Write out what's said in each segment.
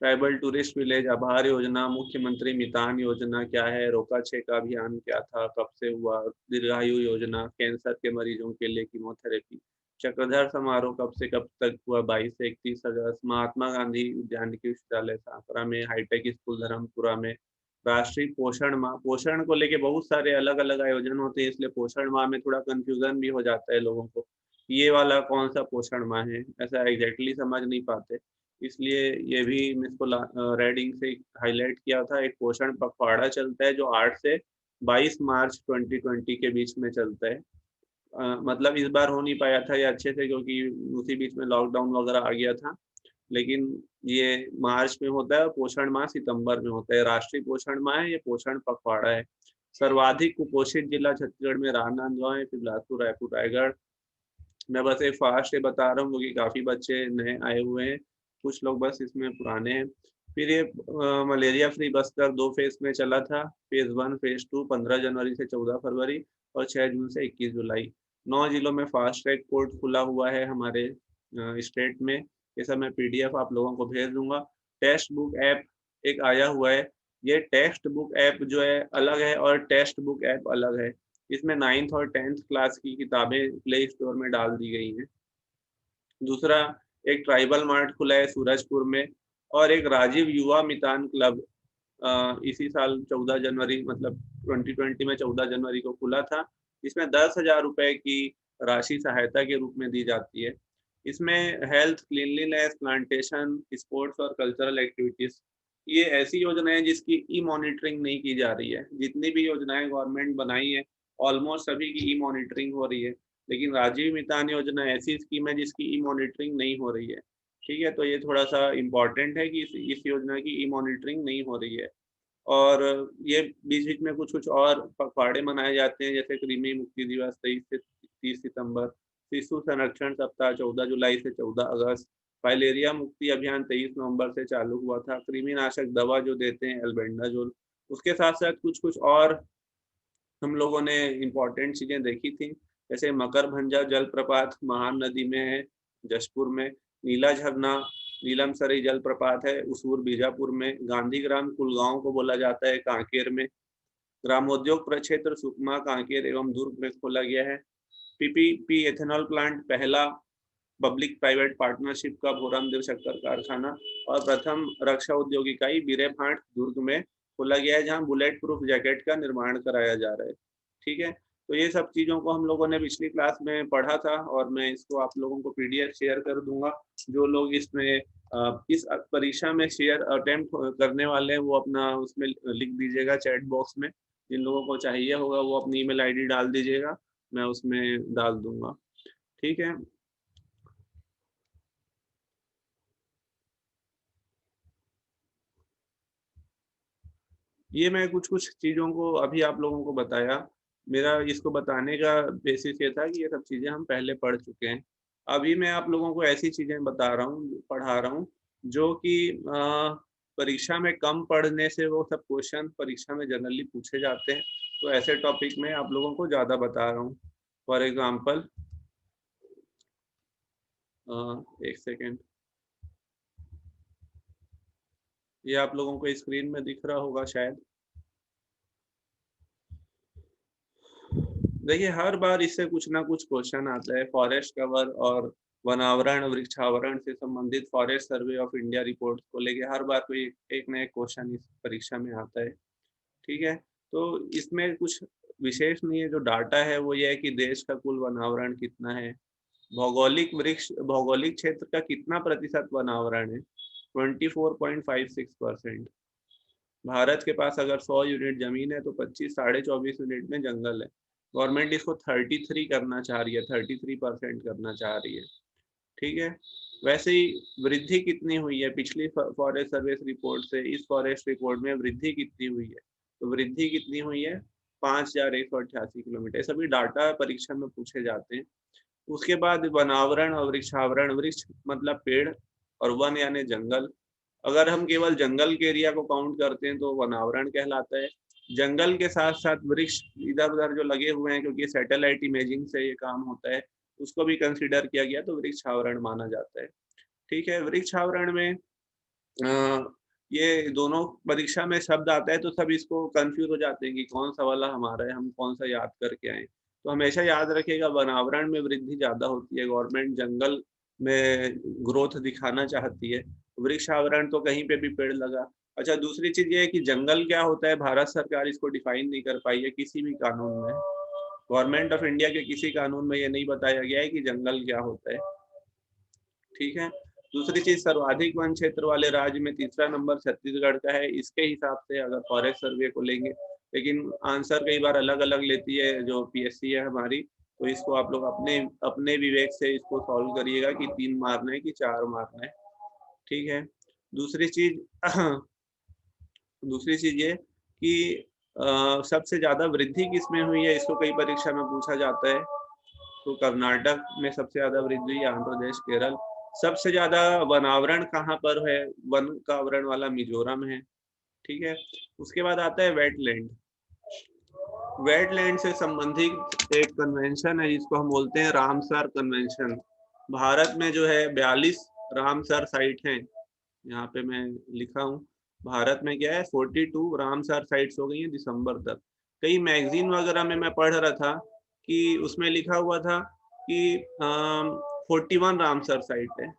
Tribal tourist village, आभार योजना, मुख्यमंत्री मितान योजना क्या है, रोका छेका अभियान क्या था, कब से हुआ, दीर्घायु योजना, कैंसर के मरीजों के लिए कीमोथेरेपी, चक्रधर समारोह कब से कब तक हुआ, 22 से 31 अगस्त, महात्मा गांधी उद्यानिकी विश्वविद्यालय सांकरा में, हाईटेक स्कूल धर्मपुरा में, राष्ट्रीय पोषण माह, पोषण को लेके बहुत सारे अलग अलग आयोजन होते हैं, इसलिए पोषण माह में थोड़ा कंफ्यूजन भी हो जाता है लोगों को, ये वाला कौन सा पोषण माह है, ऐसा एग्जैक्टली समझ नहीं पाते, इसलिए ये भी मैं इसको रेड इंक से हाईलाइट किया था। एक पोषण पखवाड़ा चलता है जो 8 से 22 मार्च 2020 के बीच में चलता है। मतलब इस बार हो नहीं पाया था ये अच्छे से, क्योंकि उसी बीच में लॉकडाउन वगैरह आ गया था, लेकिन ये मार्च में होता है, पोषण माह सितंबर में होता है। राष्ट्रीय पोषण माह है, ये पोषण पखवाड़ा है। सर्वाधिक कुपोषित जिला छत्तीसगढ़ में राजनांदगांव है, फिर बिलासपुर, रायपुर, रायगढ़। मैं बस एक फास्ट ये बता रहा हूँ क्योंकि काफ़ी बच्चे नए आए हुए हैं, कुछ लोग बस इसमें पुराने हैं। फिर ये मलेरिया फ्री बस्तर 2 फेज़ में चला था। फेज़ 1, फेज़ 2 15 जनवरी से 14 फरवरी और 6 जून से 21 जुलाई। 9 जिलों में फास्ट ट्रैक कोर्ट खुला हुआ है हमारे स्टेट में। ये सब मैं पीडीएफ आप लोगों को भेज दूँगा। टेक्स्ट बुक ऐप एक आया हुआ है। ये टेक्स्ट बुक ऐप जो है अलग है और टेक्स्ट बुक ऐप अलग है। इसमें 9th और 10th क्लास की किताबें प्ले स्टोर में डाल दी गई हैं। दूसरा, एक ट्राइबल मार्ट खुला है सूरजपुर में और एक राजीव युवा मितान क्लब इसी साल 14 जनवरी मतलब 2020 में 14 जनवरी को खुला था। इसमें 10,000 रुपए की राशि सहायता के रूप में दी जाती है। इसमें हेल्थ, क्लीनलीनेस, प्लांटेशन, स्पोर्ट्स और कल्चरल एक्टिविटीज़, ये ऐसी योजनाएँ जिसकी ई-मॉनिटरिंग नहीं की जा रही है। जितनी भी योजनाएँ गवर्नमेंट बनाई है, ऑलमोस्ट सभी की ई-मॉनिटरिंग हो रही है। लेकिन राजीव मितान योजना ऐसी स्कीम है जिसकी ई-मॉनिटरिंग नहीं हो रही है। ठीक है? तो ये थोड़ा-सा इम्पोर्टेंट है कि इस योजना की ई-मॉनिटरिंग नहीं हो रही है। और ये बीच-बीच में कुछ-कुछ और पखवाड़े मनाए जाते हैं, जैसे कृमि मुक्ति दिवस 23 से 30 सितंबर, शिशु संरक्षण सप्ताह 14 जुलाई से 14 अगस्त, फाइलेरिया मुक्ति अभियान 23 नवंबर से चालू हुआ था, कृमिनाशक दवा जो देते हैं एल्बेंडाजोल, उसके साथ-साथ कुछ-कुछ और हम लोगों ने इम्पोर्टेंट चीज़ें देखी थी, जैसे मकरभंजा जलप्रपात महान नदी में है, जशपुर में, नीला झरना, नीलम सरी जलप्रपात है, उसूर बीजापुर में, गांधी ग्राम कुलगांव को बोला जाता है, कांकेर में, ग्रामोद्योग प्रक्षेत्र सुकमा, कांकेर एवं दुर्ग में खोला गया है, पीपीपी एथेनॉल प्लांट पहला पब्लिक प्राइवेट पार्टनरशिप का भोरामदेव शक्कर कारखाना और प्रथम रक्षा उद्योग इकाई बीरेफाट दुर्ग में खोला गया है, जहाँ बुलेट प्रूफ जैकेट का निर्माण कराया जा रहा है। ठीक है? तो ये सब चीज़ों को हम लोगों ने पिछली क्लास में पढ़ा था और मैं इसको आप लोगों को पीडीएफ शेयर कर दूँगा। जो लोग इसमें इस परीक्षा में शेयर अटेम्प्ट करने वाले हैं, वो अपना उसमें लिख दीजिएगा चैट बॉक्स में। जिन लोगों को चाहिए होगा वो अपनी ईमेल आईडी डाल दीजिएगा, मैं उसमें डाल दूँगा। ठीक है? ये मैं कुछ-कुछ चीज़ों को अभी आप लोगों को बताया। मेरा इसको बताने का बेसिस ये था कि ये सब चीज़ें हम पहले पढ़ चुके हैं। अभी मैं आप लोगों को ऐसी चीज़ें बता रहा हूँ, पढ़ा रहा हूँ, जो कि परीक्षा में कम पढ़ने से वो सब क्वेश्चन परीक्षा में जनरली पूछे जाते हैं। तो ऐसे टॉपिक में आप लोगों को ज़्यादा बता रहा हूँ। फॉर एग्ज़ाम्पल 1 सेकंड, ये आप लोगों को स्क्रीन में दिख रहा होगा शायद। देखिए, हर बार इससे कुछ ना कुछ क्वेश्चन आता है, फॉरेस्ट कवर और वनावरण, वृक्षावरण से संबंधित forest survey of India report को लेके हर बार कोई एक ना एक क्वेश्चन इस परीक्षा में आता है, ठीक है? तो इसमें कुछ विशेष नहीं है, जो डाटा है वो ये है कि देश का कुल वनावरण कितना है, भौगोलिक क्षेत्र का कितना प्रतिशत वनावरण है, 24.56%। भारत के पास अगर 100 यूनिट ज़मीन है तो 25 साढ़े 24 यूनिट में जंगल है। गवर्नमेंट इसको 33 करना चाह रही है, 33% करना चाह रही है, ठीक है? वैसे ही वृद्धि कितनी हुई है पिछली फॉरेस्ट सर्विस रिपोर्ट से इस फॉरेस्ट रिपोर्ट में वृद्धि कितनी हुई है? तो वृद्धि कितनी हुई है? 5,188 किलोमीटर। सभी डाटा परीक्षा में पूछे जाते हैं। उसके बाद वनावरण और वृक्षावरण, वृक्ष मतलब पेड़ और वन यानी जंगल। अगर हम केवल जंगल के एरिया को काउंट करते हैं तो वनावरण कहलाता है। जंगल के साथ-साथ वृक्ष इधर-उधर जो लगे हुए हैं, क्योंकि सैटेलाइट इमेजिंग से ये काम होता है, उसको भी कंसीडर किया गया तो वृक्ष आवरण माना जाता है। ठीक है, वृक्ष आवरण में ये दोनों परीक्षा में शब्द आता है तो सब इसको कंफ्यूज हो जाते हैं कि कौन सा वाला हमारा है, हम कौन सा याद करके आए। तो हमेशा याद रखिएगा, वनावरण में वृद्धि ज़्यादा होती है, गवर्नमेंट जंगल में ग्रोथ दिखाना चाहती है, वृक्षावरण तो कहीं पे भी पेड़ लगा। अच्छा, दूसरी चीज़ ये है कि जंगल क्या होता है, भारत सरकार इसको डिफाइन नहीं कर पाई है किसी भी कानून में। गवर्नमेंट ऑफ इंडिया के किसी कानून में ये नहीं बताया गया है कि जंगल क्या होता है, ठीक है। दूसरी चीज़, सर्वाधिक वन क्षेत्र वाले राज्य में तीसरा नंबर छत्तीसगढ़ का है, इसके हिसाब से अगर फॉरेस्ट सर्वे को लेंगे, लेकिन आंसर कई बार अलग-अलग लेती है जो पीएससी है हमारी, तो इसको आप लोग अपने अपने विवेक से इसको सॉल्व करिएगा कि 3 मारना है कि 4 मारना है, ठीक है। दूसरी चीज़ दूसरी चीज़ ये कि सबसे ज़्यादा वृद्धि किसमें हुई है, इसको कई परीक्षा में पूछा जाता है। तो कर्नाटक में सबसे ज़्यादा वृद्धि हुई, आंध्र प्रदेश, केरल। सबसे ज़्यादा वनावरण कहाँ पर है? वन का आवरण वाला मिज़ोरम है, ठीक है? उसके बाद आता है वेटलैंड। वेटलैंड से संबंधित एक कन्वेंशन है जिसको हम बोलते हैं रामसर कन्वेंशन। भारत में जो है 42 रामसर साइट हैं। यहाँ पे मैं लिखा हूँ, भारत में क्या है 42 रामसर साइट्स हो गई हैं दिसंबर तक। कई मैगजीन वगैरह में मैं पढ़ रहा था कि उसमें लिखा हुआ था कि 41 रामसर साइट है।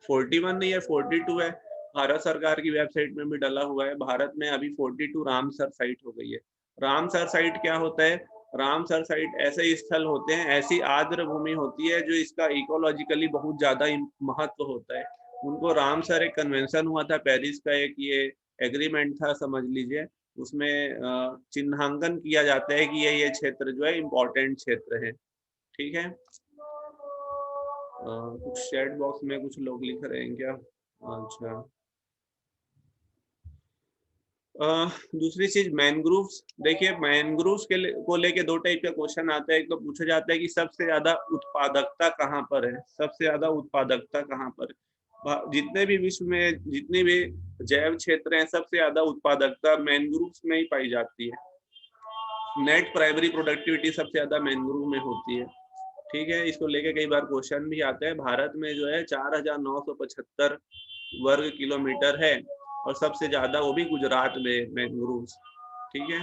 41 नहीं है, 42 है। भारत सरकार की वेबसाइट में भी डला हुआ है, भारत में अभी 42 रामसर साइट हो गई है। रामसर साइट क्या होता है? रामसर साइट ऐसे स्थल होते हैं, ऐसी आर्द्र भूमि होती है जो इसका इकोलॉजिकली बहुत ज्यादा महत्व होता है। उनको रामसर एक कन्वेंशन हुआ था, पेरिस का एक ये एग्रीमेंट था समझ लीजिए, उसमें चिन्हांकन किया जाता है कि ये क्षेत्र जो है इम्पोर्टेंट क्षेत्र है, ठीक है। कुछ चैट बॉक्स में कुछ लोग लिख रहे हैं क्या? अच्छा। दूसरी चीज मैनग्रूव्स, देखिए मैनग्रूव्स को लेके दो टाइप का क्वेश्चन आता है। एक तो पूछा जाता है कि सबसे ज्यादा उत्पादकता कहाँ पर है, सबसे ज्यादा उत्पादकता कहाँ पर है? जितने भी विश्व में जितने भी जैव क्षेत्र हैं, सबसे ज्यादा उत्पादकता मैनग्रूव्स में ही पाई जाती है। नेट प्राइमरी प्रोडक्टिविटी सबसे ज्यादा मैनग्रूव में होती है, ठीक है। इसको लेके कई बार क्वेश्चन भी आते हैं। भारत में जो है 4,975 वर्ग किलोमीटर है और सबसे ज्यादा वो भी गुजरात में मैंग्रोव्स, ठीक है।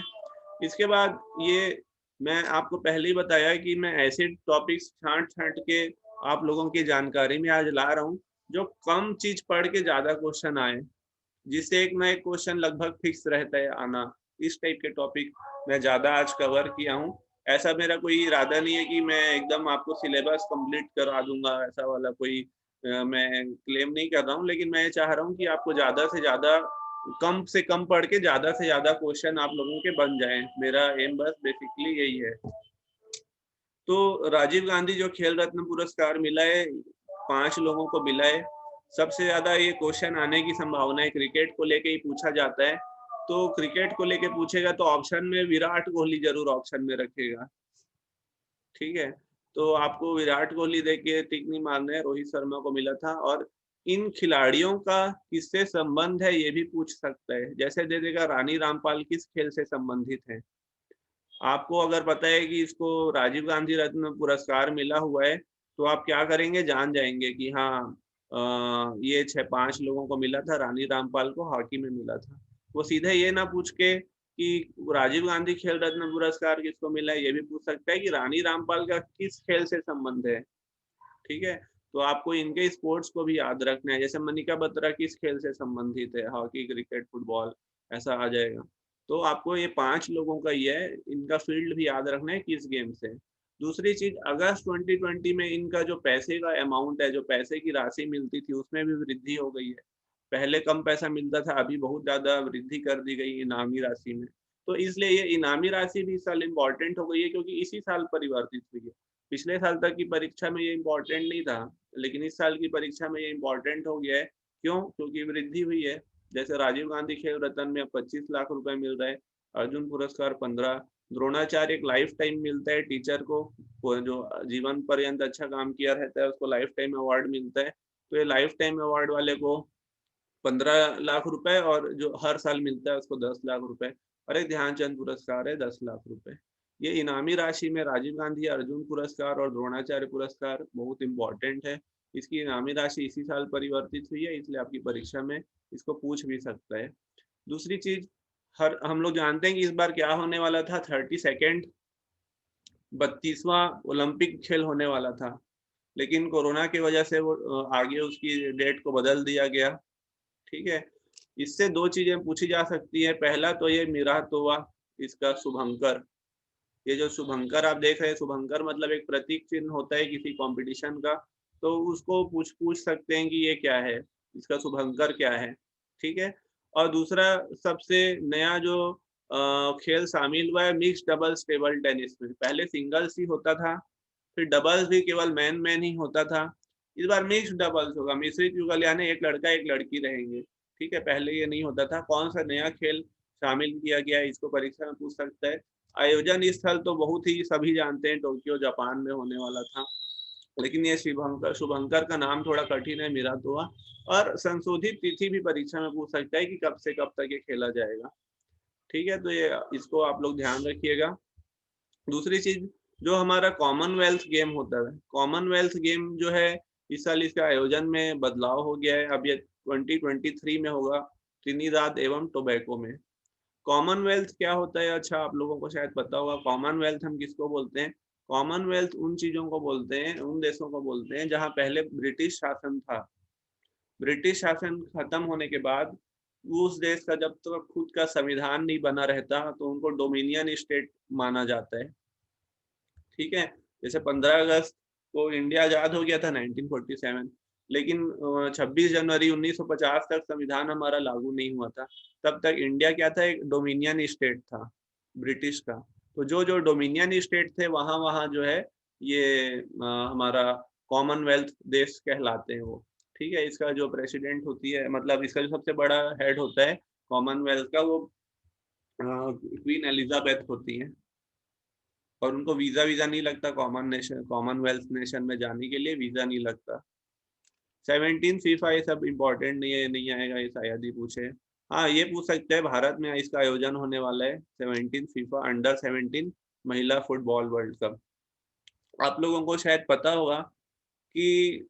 इसके बाद ये मैं आपको पहले ही बताया कि मैं ऐसे टॉपिक्स छांट छांट के आप लोगों की जानकारी में आज ला रहा हूँ जो कम चीज पढ़ के ज्यादा क्वेश्चन आए, जिससे एक ना एक क्वेश्चन लगभग फिक्स रहता है आना। इस टाइप के टॉपिक मैं ज्यादा आज कवर किया हूँ। ऐसा मेरा कोई इरादा नहीं है कि मैं एकदम आपको सिलेबस कंप्लीट करा दूंगा, ऐसा वाला कोई मैं क्लेम नहीं कर रहा हूँ, लेकिन मैं ये चाह रहा हूँ कि आपको ज्यादा से कम पढ़ के ज्यादा से ज्यादा क्वेश्चन आप लोगों के बन जाएं। मेरा एम बस बेसिकली यही है। तो राजीव गांधी जो खेल रत्न पुरस्कार मिला है, 5 लोगों को मिला है। सबसे ज्यादा ये क्वेश्चन आने की संभावना है क्रिकेट को लेके ही पूछा जाता है, तो क्रिकेट को लेके पूछेगा तो ऑप्शन में विराट कोहली जरूर ऑप्शन में रखेगा, ठीक है। तो आपको विराट कोहली देख के टिक नहीं मारना है, रोहित शर्मा को मिला था। और इन खिलाड़ियों का किससे संबंध है ये भी पूछ सकता है, जैसे दे देगा रानी रामपाल किस खेल से संबंधित है। आपको अगर पता है कि इसको राजीव गांधी रत्न पुरस्कार मिला हुआ है, तो आप क्या करेंगे, जान जाएंगे कि हाँ ये 6-5 लोगों को मिला था, रानी रामपाल को हॉकी में मिला था। वो सीधे ये ना पूछ के कि राजीव गांधी खेल रत्न पुरस्कार किसको मिला है, ये भी पूछ सकता है कि रानी रामपाल का किस खेल से संबंध है, ठीक है। तो आपको इनके स्पोर्ट्स को भी याद रखना है, जैसे मनिका बत्रा किस खेल से संबंधित है, हॉकी, क्रिकेट, फुटबॉल, ऐसा आ जाएगा। तो आपको ये 5 लोगों का ही है, इनका फील्ड भी याद रखना है किस गेम से। दूसरी चीज, अगस्त 2020 में इनका जो पैसे का अमाउंट है, जो पैसे की राशि मिलती थी, उसमें भी वृद्धि हो गई है। पहले कम पैसा मिलता था, अभी बहुत ज्यादा वृद्धि कर दी गई इनामी राशि में। तो इसलिए ये इनामी राशि भी इस साल इम्पोर्टेंट हो गई है, क्योंकि इसी साल परिवर्तित हुई है। पिछले साल तक की परीक्षा में ये इम्पोर्टेंट नहीं था, लेकिन इस साल की परीक्षा में ये इम्पोर्टेंट हो गया है। क्यों? क्योंकि वृद्धि हुई है। जैसे राजीव गांधी खेल रत्न में 25 लाख रुपए मिल रहे हैं, अर्जुन पुरस्कार 15, द्रोणाचार्य एक लाइफ टाइम मिलता है टीचर को, वो जो जीवन पर्यंत अच्छा काम किया रहता है उसको लाइफ टाइम अवार्ड मिलता है। तो ये लाइफ टाइम अवार्ड वाले को 15 लाख रुपए, और जो हर साल मिलता है उसको 10 लाख रुपए, और एक ध्यानचंद पुरस्कार है 10 लाख रुपए। ये इनामी राशि में राजीव गांधी अर्जुन पुरस्कार और द्रोणाचार्य पुरस्कार बहुत इंपॉर्टेंट है। इसकी इनामी राशि इसी साल परिवर्तित हुई है, इसलिए आपकी परीक्षा में इसको पूछ भी सकता है। दूसरी चीज, हम लोग जानते हैं कि इस बार क्या होने वाला था, 32nd 32वां ओलंपिक खेल होने वाला था, लेकिन कोरोना की वजह से वो आगे उसकी डेट को बदल दिया गया। ठीक है, इससे दो चीजें पूछी जा सकती है। पहला तो ये मिरातोवा, इसका शुभंकर, ये जो शुभंकर आप देख रहे हैं, शुभंकर मतलब एक प्रतीक चिन्ह होता है किसी कंपटीशन का, तो उसको पूछ सकते हैं कि ये क्या है, इसका शुभंकर क्या है। ठीक है, और दूसरा सबसे नया जो खेल शामिल हुआ है मिक्स डबल्स टेबल टेनिस में। पहले सिंगल्स ही होता था, फिर डबल्स भी केवल मैन मैन ही होता था, इस बार मिक्स डबल्स होगा, मिश्रित युगल यानी एक लड़का एक लड़की रहेंगे। ठीक है, पहले ये नहीं होता था। कौन सा नया खेल शामिल किया गया है, इसको परीक्षा में पूछ सकता है। आयोजन स्थल तो बहुत ही सभी जानते हैं, टोक्यो जापान में होने वाला था, लेकिन ये शुभंकर शुभंकर का नाम थोड़ा कठिन है, मिरातोवा। और संशोधित तिथि भी परीक्षा में पूछ सकता है कि कब से कब तक ये खेला जाएगा। ठीक है, तो ये इसको आप लोग ध्यान रखिएगा। दूसरी चीज, जो हमारा कॉमनवेल्थ गेम होता है, कॉमनवेल्थ गेम जो है इस साल इसका आयोजन में बदलाव हो गया है, अब ये 2023 में होगा त्रिनिदाद एवं टोबैको में। कॉमनवेल्थ क्या होता है, अच्छा आप लोगों को शायद पता होगा। कॉमनवेल्थ हम किसको बोलते हैं? कॉमनवेल्थ उन चीजों को बोलते हैं, उन देशों को बोलते हैं जहां पहले ब्रिटिश शासन था। ब्रिटिश शासन खत्म होने के बाद उस देश का जब तक तो खुद का संविधान नहीं बना रहता, तो उनको डोमिनियन स्टेट माना जाता है। ठीक है, जैसे 15 अगस्त को इंडिया आजाद हो गया था 1947, लेकिन 26 जनवरी 1950 तक संविधान हमारा लागू नहीं हुआ था। तब तक इंडिया क्या था, एक डोमिनियन स्टेट था ब्रिटिश का। तो जो जो डोमिनियन स्टेट थे वहां वहां जो है ये हमारा कॉमनवेल्थ देश कहलाते हैं वो। ठीक है, इसका जो प्रेसिडेंट होती है, मतलब इसका जो सबसे बड़ा हेड होता है कॉमनवेल्थ का, वो क्वीन एलिजाबेथ होती है, और उनको वीजा वीजा नहीं लगता, कॉमनवेल्थ नेशन में जाने के लिए वीजा नहीं लगता। 17 फीफा, ये सब इम्पोर्टेंट नहीं है, नहीं आएगा, ये शायद ही पूछे। हाँ, ये पूछ सकते हैं, भारत में इसका आयोजन होने वाला है 17 फीफा अंडर 17 महिला फुटबॉल वर्ल्ड कप। आप लोगों को शायद पता होगा कि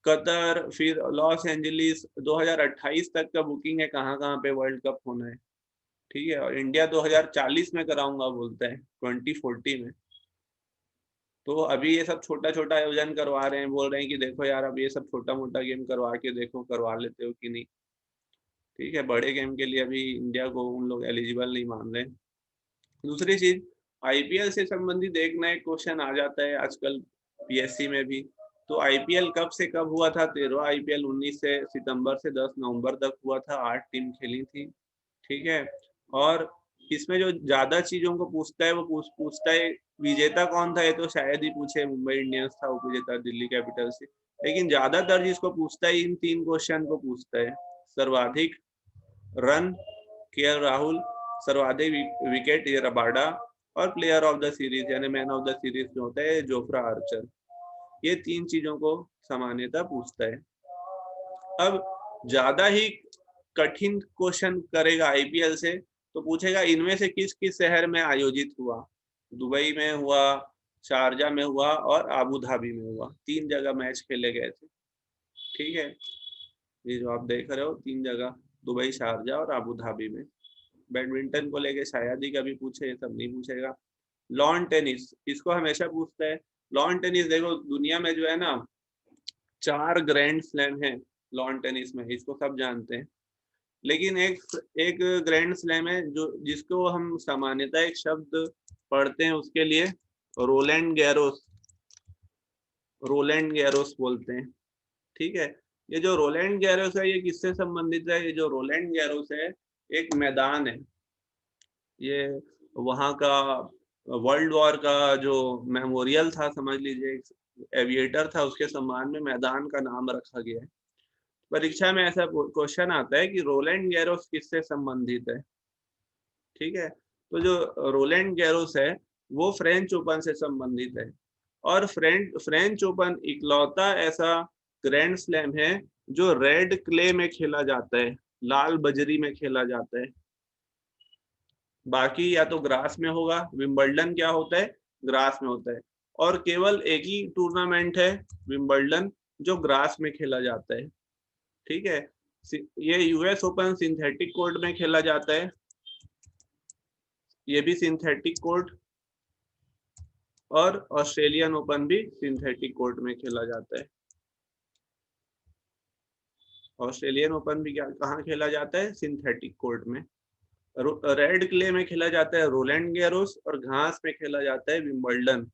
कतर, फिर लॉस एंजलिस 2028 तक का बुकिंग है, कहाँ कहाँ पे वर्ल्ड कप होना है। ठीक है, और इंडिया 2040 में कराऊंगा बोलता है, 2040 में। तो अभी ये सब छोटा छोटा आयोजन करवा रहे हैं, बोल रहे हैं कि देखो यार, अब ये सब छोटा मोटा गेम करवा के देखो, करवा लेते हो कि नहीं। ठीक है, बड़े गेम के लिए अभी इंडिया को उन लोग एलिजिबल नहीं मान रहे। दूसरी चीज, आईपीएल से संबंधित एक नया क्वेश्चन आ जाता है आजकल पीएससी में भी। तो आईपीएल कब से कब हुआ था? 13वां आईपीएल 19 से सितंबर से 10 नवंबर तक हुआ था, 8 टीम खेली थी। ठीक है, और इसमें जो ज्यादा चीजों को पूछता है वो पूछता है विजेता कौन था। ये तो शायद ही पूछे, मुंबई इंडियंस था उपविजेता दिल्ली कैपिटल से। लेकिन ज्यादातर जिसको पूछता है, इन 3 क्वेश्चन को पूछता है। सर्वाधिक रन के राहुल, सर्वाधिक विकेट ये रबाडा, और प्लेयर ऑफ द सीरीज यानी मैन ऑफ द सीरीज जो होता है जोफ्रा आर्चर। ये 3 चीजों को सामान्यतः पूछता है। अब ज्यादा ही कठिन क्वेश्चन करेगा आईपीएल से, तो पूछेगा इनमें से किस किस शहर में आयोजित हुआ। दुबई में हुआ, शारजा में हुआ, और आबू धाबी में हुआ। 3 जगह मैच खेले गए थे। ठीक है, ये जो आप देख रहे हो 3 जगह, दुबई, शारजा और आबू धाबी में। बैडमिंटन को लेके शायद ही कभी पूछे, ये सब नहीं पूछेगा। लॉन टेनिस, इसको हमेशा पूछता है। लॉन टेनिस देखो, दुनिया में जो है ना 4 ग्रैंड स्लैम है लॉन टेनिस में, इसको सब जानते हैं। लेकिन एक एक ग्रैंड स्लैम है जो जिसको हम सामान्यतः एक शब्द पढ़ते हैं उसके लिए, रोलैंड गैरोस, रोलैंड गैरोस बोलते हैं। ठीक है, ये जो रोलैंड गैरोस है ये किससे संबंधित है? ये जो रोलैंड गैरोस है एक मैदान है, ये वहाँ का वर्ल्ड वॉर का जो मेमोरियल था, समझ लीजिए, एविएटर था, उसके सम्मान में मैदान का नाम रखा गया है। परीक्षा में ऐसा क्वेश्चन आता है कि रोलैंड गैरोस किससे संबंधित है। ठीक है, तो जो रोलैंड गैरोस है वो फ्रेंच ओपन से संबंधित है, और फ्रेंच ओपन इकलौता ऐसा ग्रैंड स्लैम है जो रेड क्ले में खेला जाता है, लाल बजरी में खेला जाता है। बाकी या तो ग्रास में होगा, विंबलडन क्या होता है, ग्रास में होता है। और केवल एक ही टूर्नामेंट है विंबलडन जो ग्रास में खेला जाता है। ठीक है, ये यूएस ओपन सिंथेटिक कोर्ट में खेला जाता है, ये भी सिंथेटिक कोर्ट, और ऑस्ट्रेलियन ओपन भी सिंथेटिक कोर्ट में खेला जाता है। ऑस्ट्रेलियन ओपन भी क्या कहाँ खेला जाता है? सिंथेटिक कोर्ट में। रेड क्ले में खेला जाता है रोलैंड गैरोस, और घास में खेला जाता है विंबलडन।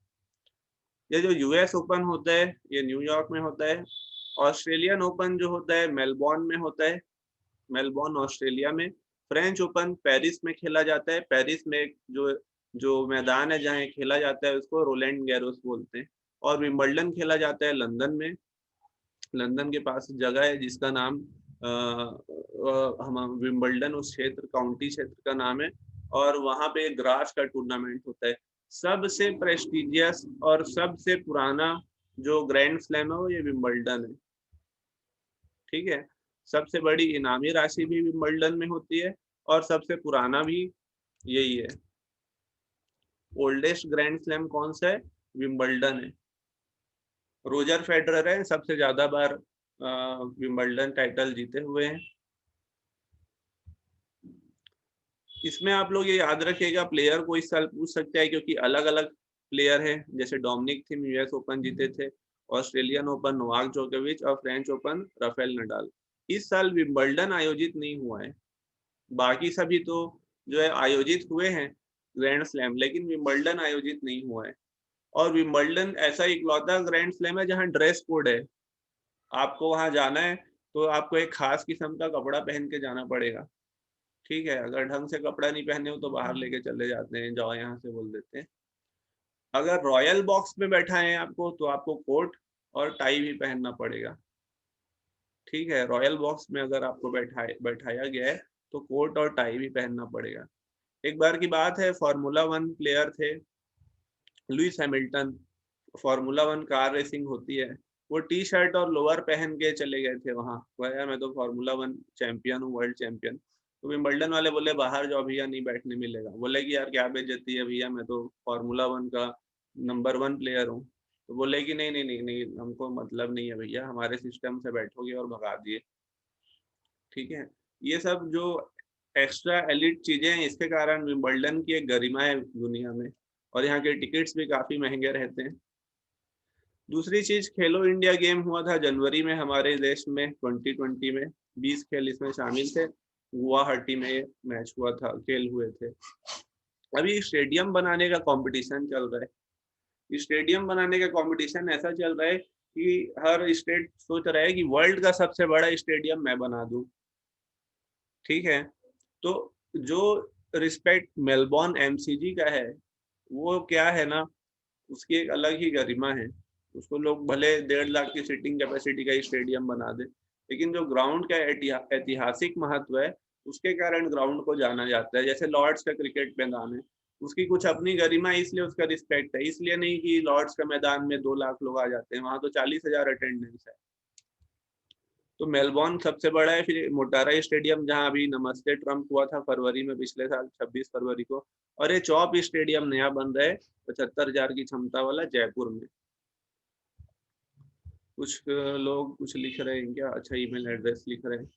ये जो यूएस ओपन होता है ये न्यूयॉर्क में होता है। ऑस्ट्रेलियन ओपन जो होता है मेलबोर्न में होता है, मेलबोर्न ऑस्ट्रेलिया में। फ्रेंच ओपन पेरिस में खेला जाता है, पेरिस में जो जो मैदान है जहाँ खेला जाता है उसको रोलैंड गैरोस बोलते हैं। और विंबलडन खेला जाता है लंदन में, लंदन के पास जगह है जिसका नाम हम विंबलडन उस क्षेत्र काउंटी क्षेत्र का नाम है, और वहां पे ग्रास का टूर्नामेंट होता है। सबसे प्रेस्टिजियस और सबसे पुराना जो ग्रैंड स्लैम है वो ये विंबलडन है। ठीक है, सबसे बड़ी इनामी राशि भी विंबलडन में होती है और सबसे पुराना भी यही है। ओल्डेस्ट ग्रैंड स्लैम कौन सा है? विंबलडन है। रोजर फेडरर है, सबसे ज्यादा बार विंबलडन टाइटल जीते हुए हैं। इसमें आप लोग ये याद रखिएगा, प्लेयर को इस साल पूछ सकते हैं क्योंकि अलग अलग प्लेयर है, जैसे डोमिनिक थीम यूएस ओपन जीते थे, ऑस्ट्रेलियन ओपन नोवाक जोकोविच, और फ्रेंच ओपन राफेल नडाल। इस साल विंबलडन आयोजित नहीं हुआ है, बाकी सभी तो जो है आयोजित हुए हैं ग्रैंड स्लैम, लेकिन विंबलडन आयोजित नहीं हुआ है। और विंबलडन ऐसा इकलौता ग्रैंड स्लैम है जहाँ ड्रेस कोड है। आपको वहां जाना है तो आपको एक खास किस्म का कपड़ा पहन के जाना पड़ेगा। ठीक है, अगर ढंग से कपड़ा नहीं पहने हो तो बाहर लेके चले जाते हैं, जाओ यहाँ से बोल देते हैं। अगर रॉयल बॉक्स में बैठा है आपको तो आपको कोट और टाई भी पहनना पड़ेगा। ठीक है, रॉयल बॉक्स में अगर आपको बैठाया गया है तो कोट और टाई भी पहनना पड़ेगा। एक बार की बात है, फार्मूला 1 प्लेयर थे Lewis Hamilton, formula 1 car racing होती है, वो टी शर्ट और लोअर पहन के चले गए थे वहां, यार मैं तो फार्मूला 1 चैंपियन हूँ, वर्ल्ड चैंपियन। तो विंबलडन वाले बोले बाहर जाओ भैया, नहीं बैठने मिलेगा। बोले कि यार क्या बेइज्जती है भैया, मैं तो फार्मूला 1 का नंबर 1 प्लेयर हूँ। तो बोले कि नहीं नहीं नहीं नहीं, हमको मतलब नहीं है भैया, हमारे सिस्टम से बैठोगे, और भगा दिए। ठीक है, ये सब जो एक्स्ट्रा एलिट चीजें हैं इसके कारण विंबलडन की एक गरिमा है दुनिया में, और यहाँ के टिकट्स भी काफी महंगे रहते हैं। दूसरी चीज, खेलो इंडिया गेम हुआ था जनवरी में हमारे देश में 2020 में, 20 खेल इसमें शामिल थे। गुवाहाटी में मैच हुआ था, खेल हुए थे। अभी स्टेडियम बनाने का कंपटीशन चल रहा है। स्टेडियम बनाने का कंपटीशन ऐसा चल रहा है कि हर स्टेट सोच रहा है कि वर्ल्ड का सबसे बड़ा स्टेडियम मैं बना दूं। ठीक है, तो जो रिस्पेक्ट मेलबोर्न एमसीजी का है वो क्या है ना, उसकी एक अलग ही गरिमा है। उसको लोग भले 1.5 लाख की सीटिंग कैपेसिटी का स्टेडियम बना दे, लेकिन जो ग्राउंड का ऐतिहासिक महत्व है उसके कारण ग्राउंड को जाना जाता है। जैसे लॉर्ड्स का क्रिकेट मैदान है, उसकी कुछ अपनी गरिमा है, इसलिए उसका रिस्पेक्ट है। इसलिए नहीं कि लॉर्ड्स का मैदान में 2 लाख लोग आ जाते हैं, वहां तो 40,000 अटेंडेंस है। तो मेलबोर्न सबसे बड़ा है। फिर मोटारा स्टेडियम जहां अभी नमस्ते ट्रम्प हुआ था फरवरी में, पिछले साल 26 फरवरी को। और ये चॉप स्टेडियम नया बन रहा है 75,000 की क्षमता वाला, जयपुर में। कुछ लोग कुछ लिख रहे हैं क्या? अच्छा, ईमेल एड्रेस लिख रहे हैं।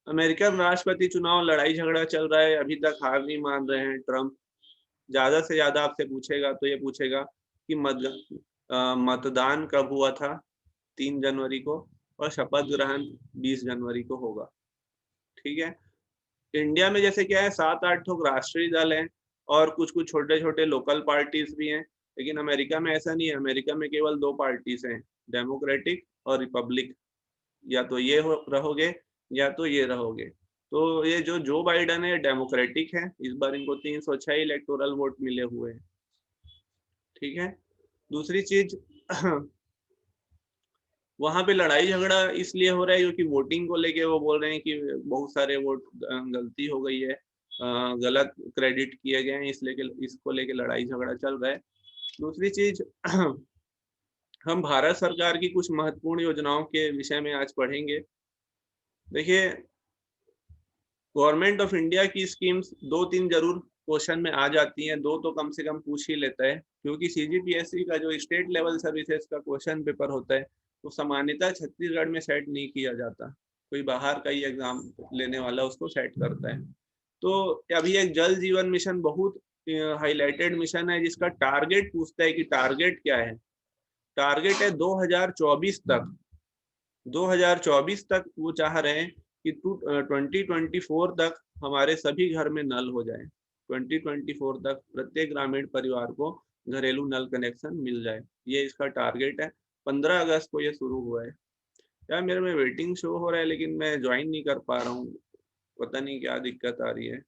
अमेरिकन राष्ट्रपति चुनाव लड़ाई झगड़ा चल रहा है, अभी तक हार नहीं मान रहे हैं ट्रम्प। ज्यादा से ज्यादा आपसे पूछेगा तो ये पूछेगा कि मतदान कब हुआ था? 3 जनवरी को, और शपथ ग्रहण 20 जनवरी को होगा। ठीक है, इंडिया में जैसे क्या है, 7-8 ठोक राष्ट्रीय दल हैं और कुछ कुछ छोटे छोटे लोकल पार्टीज भी हैं। लेकिन अमेरिका में ऐसा नहीं है, अमेरिका में केवल 2 पार्टीज हैं, डेमोक्रेटिक और रिपब्लिक। या तो ये रहोगे या तो ये रहोगे। तो ये जो बाइडन है डेमोक्रेटिक है, इस बार इनको 306 इलेक्टोरल वोट मिले हुए हैं। ठीक है, दूसरी चीज वहां पे लड़ाई झगड़ा इसलिए हो रहा है क्योंकि वोटिंग को लेके वो बोल रहे हैं कि बहुत सारे वोट गलती हो गई है, गलत क्रेडिट किए गए हैं, इसलिए इसको लेके लड़ाई झगड़ा चल रहा है। दूसरी चीज हम भारत सरकार की कुछ महत्वपूर्ण योजनाओं के विषय में आज पढ़ेंगे। देखिए, गवर्नमेंट ऑफ इंडिया की स्कीम्स 2-3 जरूर क्वेश्चन में आ जाती हैं, 2 तो कम से कम पूछ ही लेता है। क्योंकि CGPSC का जो स्टेट लेवल सर्विसेज का क्वेश्चन पेपर होता है वो सामान्यतः छत्तीसगढ़ में सेट नहीं किया जाता, कोई बाहर का ही एग्जाम लेने वाला उसको सेट करता है। तो अभी एक जल जीवन मिशन बहुत हाईलाइटेड मिशन है, जिसका टारगेट पूछता है कि टारगेट क्या है। टारगेट है 2024 तक, 2024 तक वो चाह रहे हैं कि 2024 तक हमारे सभी घर में नल हो जाए, 2024 तक प्रत्येक ग्रामीण परिवार को घरेलू नल कनेक्शन मिल जाए, ये इसका टारगेट है। 15 अगस्त को ये शुरू हुआ है। यार मेरे में वेटिंग शो हो रहा है लेकिन मैं ज्वाइन नहीं कर पा रहा हूँ, पता नहीं क्या दिक्कत आ रही है।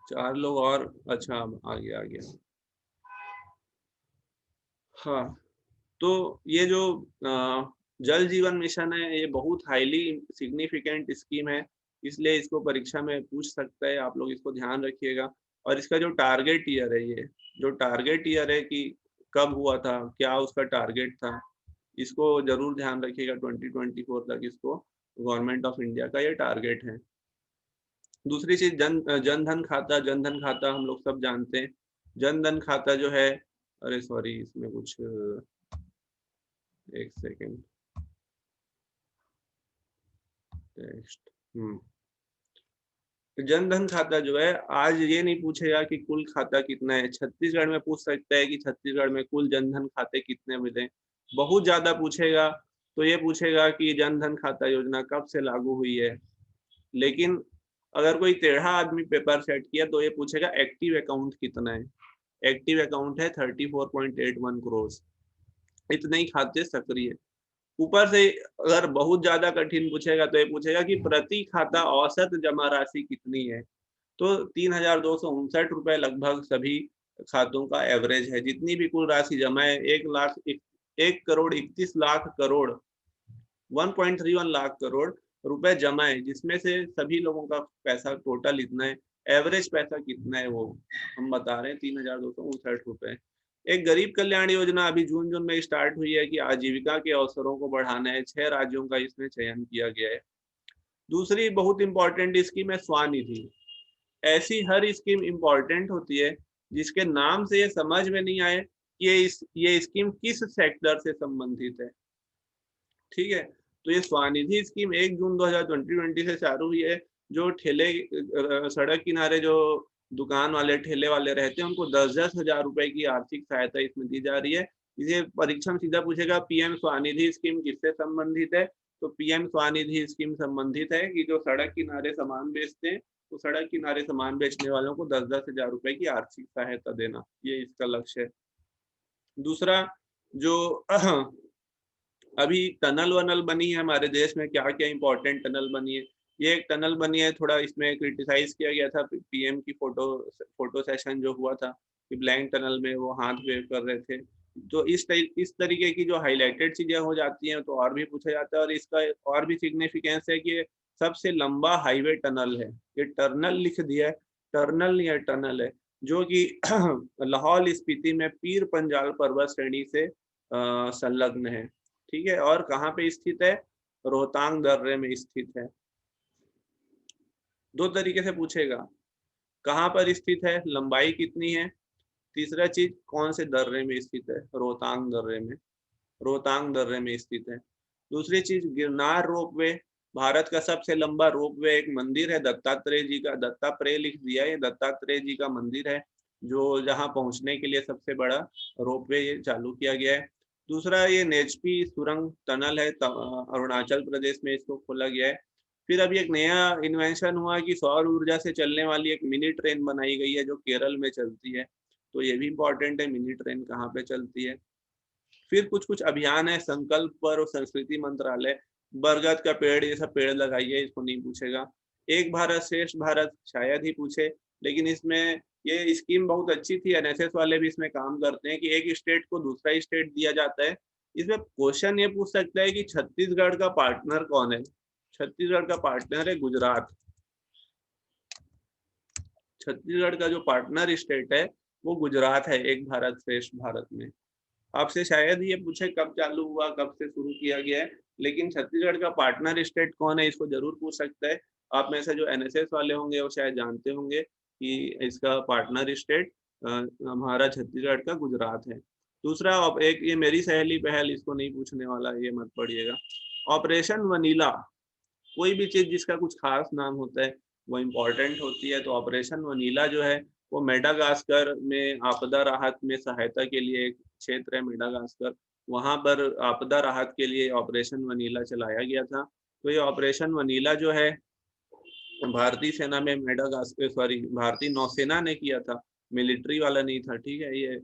4 लोग और, अच्छा आ गया आ गया। हाँ, तो ये जो जल जीवन मिशन है ये बहुत हाईली सिग्निफिकेंट स्कीम है, इसलिए इसको परीक्षा में पूछ सकता है, आप लोग इसको ध्यान रखिएगा। और इसका जो टारगेट ईयर है, ये जो टारगेट ईयर है कि कब हुआ था, क्या उसका टारगेट था, इसको जरूर ध्यान रखिएगा। 2024 तक इसको गवर्नमेंट ऑफ इंडिया का ये टारगेट है। दूसरी चीज जन धन खाता। जन धन खाता हम लोग सब जानते हैं। जन धन खाता जो है, अरे सॉरी इसमें कुछ, एक सेकेंड, टेक्स्ट। जन धन खाता जो है, आज ये नहीं पूछेगा कि कुल खाता कितना है। छत्तीसगढ़ में पूछ सकता है कि छत्तीसगढ़ में कुल जन धन खाते कितने मिले। बहुत ज्यादा पूछेगा तो ये पूछेगा कि जन धन खाता योजना कब से लागू हुई है। लेकिन अगर कोई टेढ़ा आदमी पेपर सेट किया तो ये पूछेगा एक्टिव अकाउंट कितना है। एक्टिव अकाउंट है 34.81 करोड़, इतने ही खाते सक्रिय। ऊपर से अगर बहुत ज्यादा कठिन पूछेगा तो ये पूछेगा कि प्रति खाता औसत जमा राशि कितनी है। तो 3,259 रुपए लगभग सभी खातों का एवरेज है। जितनी भी कुल राशि जमा है 1,31,31,00,000 करोड़, 1.31 लाख करोड़ रुपए जमा है, जिसमें से सभी लोगों का पैसा टोटल इतना है। एवरेज पैसा कितना है वो हम बता रहे हैं, 3,259 रुपए। एक गरीब कल्याण योजना अभी जून में स्टार्ट हुई है कि आजीविका के अवसरों को बढ़ाना है। 6 राज्यों का इसमें चयन किया गया है। दूसरी बहुत इंपॉर्टेंट स्कीम है स्वनिधि। ऐसी हर स्कीम इंपॉर्टेंट होती है जिसके नाम से ये समझ में नहीं आए कि ये स्कीम किस सेक्टर से संबंधित है। ठीक है, तो ये स्वनिधि स्कीम 1 जून 2020 से चालू हुई है। जो ठेले सड़क किनारे जो दुकान वाले ठेले वाले रहते हैं उनको 10,000 रुपए की आर्थिक सहायता इसमें दी जा रही है। इसे परीक्षा में सीधा पूछेगा पीएम स्वनिधि स्कीम किससे संबंधित है। तो पीएम स्वनिधि स्कीम संबंधित है कि जो सड़क किनारे सामान बेचते हैं तो सड़क किनारे सामान बेचने वालों को 10,000 रुपए की आर्थिक सहायता देना, ये इसका लक्ष्य है। दूसरा जो अभी टनल वनल बनी है हमारे देश में, क्या क्या इंपॉर्टेंट टनल बनी है। ये एक टनल बनी है, थोड़ा इसमें क्रिटिसाइज किया गया था पीएम की फोटो सेशन जो हुआ था कि ब्लैंक टनल में वो हाथ वेव कर रहे थे। तो इस तरीके की जो हाईलाइटेड चीजें हो जाती हैं तो और भी पूछा जाता है। और इसका और भी सिग्निफिकेंस है कि सबसे लंबा हाईवे टनल है। ये टर्नल लिख दिया है, टर्नल नहीं है टनल है, जो कि लाहौल स्पीति में पीर पंजाल पर्वत श्रेणी से संलग्न है। ठीक है, और कहाँ पे स्थित है, रोहतांग दर्रे में स्थित है। दो तरीके से पूछेगा, कहाँ पर स्थित है, लंबाई कितनी है, तीसरा चीज कौन से दर्रे में स्थित है, रोहतांग दर्रे में, रोहतांग दर्रे में स्थित है। दूसरी चीज गिरनार रोपवे, भारत का सबसे लंबा रोपवे एक मंदिर है दत्तात्रेय जी का, दत्तात्रेय लिख दिया है, ये दत्तात्रेय जी का मंदिर है जो जहाँ पहुंचने के लिए सबसे बड़ा रोपवे ये चालू किया गया है। दूसरा ये नेचपी सुरंग टनल है, अरुणाचल प्रदेश में इसको खोला गया है। फिर अभी एक नया इन्वेंशन हुआ कि सौर ऊर्जा से चलने वाली एक मिनी ट्रेन बनाई गई है जो केरल में चलती है। तो ये भी इम्पोर्टेंट है, मिनी ट्रेन कहाँ पे चलती है। फिर कुछ कुछ अभियान है, संकल्प पर संस्कृति मंत्रालय, बरगद का पेड़, ये सब पेड़ लगाइए, इसको नहीं पूछेगा। एक भारत श्रेष्ठ भारत शायद ही पूछे, लेकिन इसमें ये स्कीम बहुत अच्छी थी। एनएसएस वाले भी इसमें काम करते हैं कि एक स्टेट को दूसरा स्टेट दिया जाता है। इसमें क्वेश्चन ये पूछ सकता है कि छत्तीसगढ़ का पार्टनर कौन है। छत्तीसगढ़ का पार्टनर है गुजरात। छत्तीसगढ़ का जो पार्टनर स्टेट है वो गुजरात है एक भारत श्रेष्ठ भारत में। आपसे शायद ये पूछे कब चालू हुआ, कब से शुरू किया गया है, लेकिन छत्तीसगढ़ का पार्टनर स्टेट कौन है इसको जरूर पूछ सकता है। आप में से जो एनएसएस वाले होंगे वो शायद जानते होंगे कि इसका पार्टनर स्टेट हमारा छत्तीसगढ़ का गुजरात है। दूसरा एक ये मेरी सहेली पहल, इसको नहीं पूछने वाला, ये मत पढ़िएगा। ऑपरेशन वनीला, कोई भी चीज जिसका कुछ खास नाम होता है वो इम्पोर्टेंट होती है। तो ऑपरेशन वनीला जो है वो मेडागास्कर में आपदा राहत में सहायता के लिए एक क्षेत्र है मेडागास्कर, वहां पर आपदा राहत के लिए ऑपरेशन वनीला चलाया गया था। तो ये ऑपरेशन वनीला जो है भारतीय सेना में मेडागास्कर, सॉरी भारतीय नौसेना ने किया था, मिलिट्री वाला नहीं था, ठीक है, ये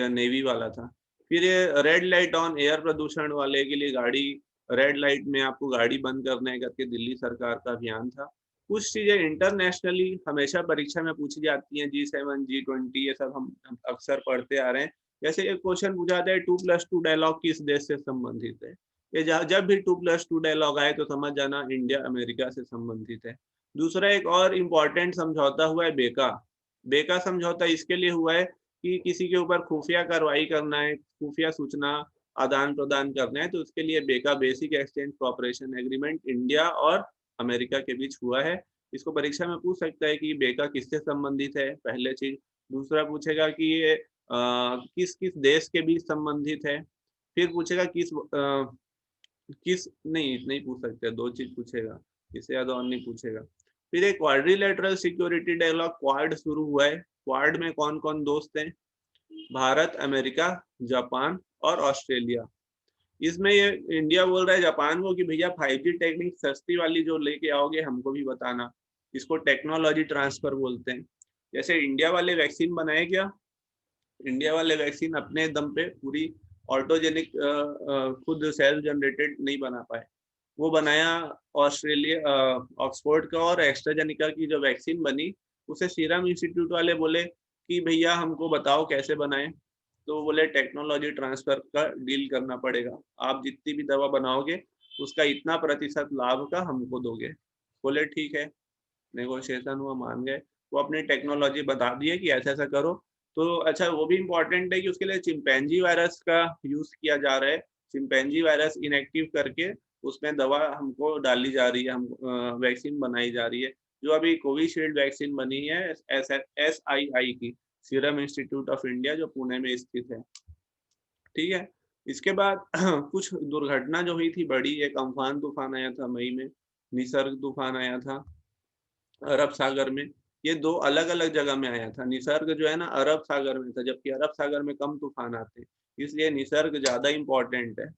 नेवी वाला था। फिर ये रेड लाइट ऑन, एयर प्रदूषण वाले के लिए गाड़ी, रेड लाइट में आपको गाड़ी बंद करना है करके दिल्ली सरकार का अभियान था। कुछ चीजें इंटरनेशनली हमेशा परीक्षा में पूछी जाती हैं, G7 G20 ये सब हम अक्सर पढ़ते आ रहे हैं। जैसे एक क्वेश्चन पूछा जाता है 2+2 डायलॉग किस देश से संबंधित है। ये जब भी 2+2 डायलॉग आए तो समझ जाना इंडिया अमेरिका से संबंधित है। दूसरा एक और इम्पोर्टेंट समझौता हुआ है बेका। बेका समझौता इसके लिए हुआ है कि किसी के ऊपर खुफिया कार्रवाई करना है, खुफिया सूचना आदान प्रदान करना है, तो उसके लिए बेका, basic exchange cooperation agreement, India और अमेरिका के बीच हुआ है। इसको परीक्षा में पूछ सकता है कि बेका किससे संबंधित है, पहले चीज। दूसरा पूछेगा कि ये किस किस देश के बीच संबंधित है। फिर पूछेगा किस नहीं नहीं पूछ सकते, दो चीज पूछेगा, इससे ज्यादा और नहीं पूछेगा। फिर एक क्वाड्रिलेटरल सिक्योरिटी डायलॉग, क्वाड शुरू हुआ है। क्वाड में कौन कौन दोस्त हैं? भारत, अमेरिका, जापान और ऑस्ट्रेलिया। इसमें ये इंडिया बोल रहा है जापान को कि भैया 5G टेक्निक सस्ती वाली जो लेके आओगे हमको भी बताना। इसको टेक्नोलॉजी ट्रांसफर बोलते हैं। जैसे इंडिया वाले वैक्सीन बनाए क्या? इंडिया वाले वैक्सीन अपने दम पे पूरी ऑटोजेनिक खुद सेल्फ जनरेटेड नहीं बना पाए। वो बनाया ऑस्ट्रेलिया, ऑक्सफोर्ड का, और एस्ट्राजेनिका की जो वैक्सीन बनी उसे सीरम इंस्टीट्यूट वाले बोले कि भैया हमको बताओ कैसे बनाए। तो बोले टेक्नोलॉजी ट्रांसफर का डील करना पड़ेगा, आप जितनी भी दवा बनाओगे उसका इतना प्रतिशत लाभ का हमको दोगे। बोले ठीक है, नेगोशिएशन हुआ, मान गए। वो अपनी टेक्नोलॉजी बता दिए कि ऐसा ऐसा करो। तो अच्छा वो भी इम्पोर्टेंट है कि उसके लिए चिंपैंजी वायरस का यूज किया जा रहा है। चिंपैंजी वायरस इनएक्टिव करके उसमें दवा हमको डाली जा रही है, हम वैक्सीन बनाई जा रही है। जो अभी कोविशील्ड वैक्सीन बनी है SII की, सीरम इंस्टीट्यूट ऑफ इंडिया, जो पुणे में स्थित है। ठीक है। इसके बाद कुछ दुर्घटना जो हुई थी बड़ी, एक अम्फान तूफान आया था मई में, निसर्ग तूफान आया था अरब सागर में। ये दो अलग अलग जगह में आया था। निसर्ग जो है ना अरब सागर में था, जबकि अरब सागर में कम तूफान आते हैं, इसलिए निसर्ग ज्यादा इम्पोर्टेंट है।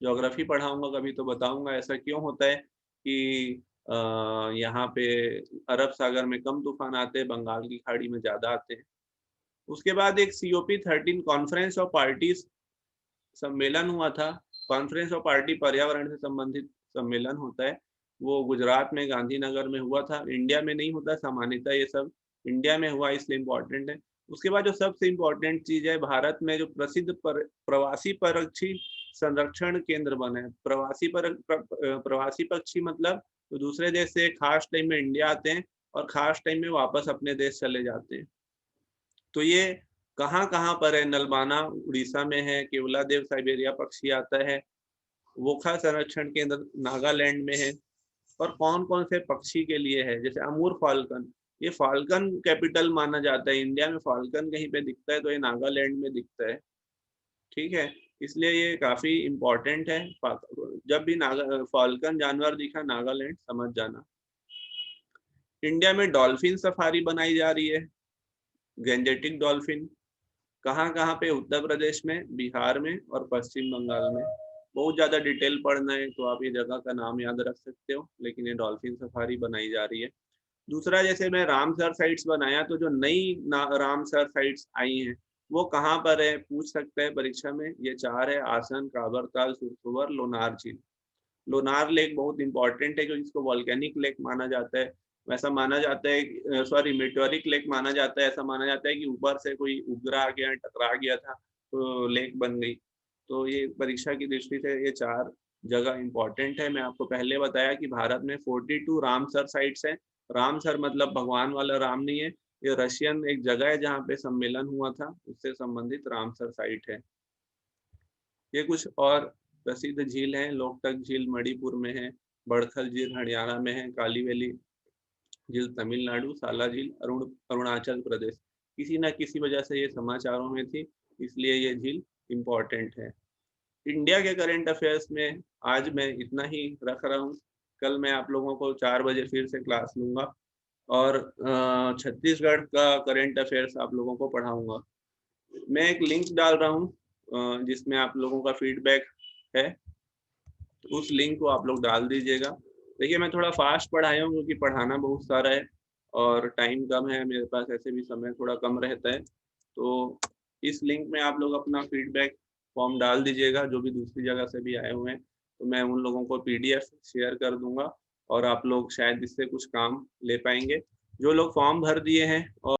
ज्योग्राफी पढ़ाऊंगा कभी तो बताऊंगा ऐसा क्यों होता है कि यहाँ पे अरब सागर में कम तूफान आते हैं, बंगाल की खाड़ी में ज्यादा आते हैं। उसके बाद एक COP13 कॉन्फ्रेंस ऑफ पार्टीज सम्मेलन हुआ था। कॉन्फ्रेंस ऑफ पार्टी पर्यावरण से संबंधित सम्मेलन होता है, वो गुजरात में गांधीनगर में हुआ था। इंडिया में नहीं होता सामान्यतः ये सब, इंडिया में हुआ इसलिए इम्पोर्टेंट है। उसके बाद जो सबसे इम्पोर्टेंट चीज है, भारत में जो प्रसिद्ध प्रवासी पक्षी संरक्षण केंद्र बने। प्रवासी पक्षी मतलब तो दूसरे देश से खास टाइम में इंडिया आते हैं और खास टाइम में वापस अपने देश चले जाते हैं। तो ये कहाँ कहाँ पर है? नलबाना उड़ीसा में है, केवलादेव साइबेरिया पक्षी आता है, वोखा संरक्षण केंद्र नागालैंड में है। और कौन कौन से पक्षी के लिए है? जैसे अमूर फाल्कन, ये फाल्कन कैपिटल माना जाता है। इंडिया में फाल्कन कहीं पे दिखता है तो ये नागालैंड में दिखता है। ठीक है, इसलिए ये काफी इम्पोर्टेंट है। जब भी फाल्कन जानवर दिखा नागालैंड समझ जाना। इंडिया में डॉल्फिन सफारी बनाई जा रही है, गेंजेटिक डॉल्फिन। कहाँ कहाँ पे? उत्तर प्रदेश में, बिहार में और पश्चिम बंगाल में। बहुत ज्यादा डिटेल पढ़ना है तो आप ये जगह का नाम याद रख सकते हो, लेकिन ये डॉल्फिन सफारी बनाई जा रही है। दूसरा, जैसे मैं रामसर साइट्स बनाया, तो जो नई रामसर साइट्स आई हैं वो कहाँ पर है? पूछ सकते हैं परीक्षा में। ये चार है: आसन, काबरताल, सुरसुवर, लोनार झील। लोनार लेक बहुत इंपॉर्टेंट है क्योंकि इसको वॉल्केनिक लेक माना जाता है। वैसा माना जाता है, सॉरी मेटेओरिक लेक माना जाता है। ऐसा माना जाता है कि ऊपर से कोई उपग्रह आ गया, टकरा गया था तो लेक बन गई। तो ये परीक्षा की दृष्टि से ये चार जगह इंपॉर्टेंट है। मैं आपको पहले बताया कि भारत में 42 रामसर साइट्स हैं। रामसर मतलब भगवान वाला राम नहीं है, ये रशियन एक जगह है जहाँ पे सम्मेलन हुआ था, उससे संबंधित रामसर साइट है। ये कुछ और प्रसिद्ध झील हैं: लोकटक झील मणिपुर में है, बड़खल झील हरियाणा में है, कालीवैली झील तमिलनाडु, साला झील अरुणाचल प्रदेश। किसी ना किसी वजह से ये समाचारों में थी, इसलिए ये झील इम्पोर्टेंट है। इंडिया के करंट अफेयर्स में आज मैं इतना ही रख रहा हूँ। कल मैं आप लोगों को 4 बजे फिर से क्लास लूँगा और छत्तीसगढ़ का करंट अफेयर्स आप लोगों को पढ़ाऊँगा। मैं एक लिंक डाल रहा हूँ जिसमें आप लोगों का फीडबैक है, उस लिंक को आप लोग डाल दीजिएगा। देखिए मैं थोड़ा फास्ट पढ़ाया हूँ क्योंकि पढ़ाना बहुत सारा है और टाइम कम है मेरे पास, ऐसे भी समय थोड़ा कम रहता है। तो इस लिंक में आप लोग अपना फीडबैक फॉर्म डाल दीजिएगा, जो भी दूसरी जगह से भी आए हुए हैं, तो मैं उन लोगों को पीडीएफ शेयर कर दूँगा और आप लोग शायद इससे कुछ काम ले पाएँगे। जो लोग फॉर्म भर दिए हैं और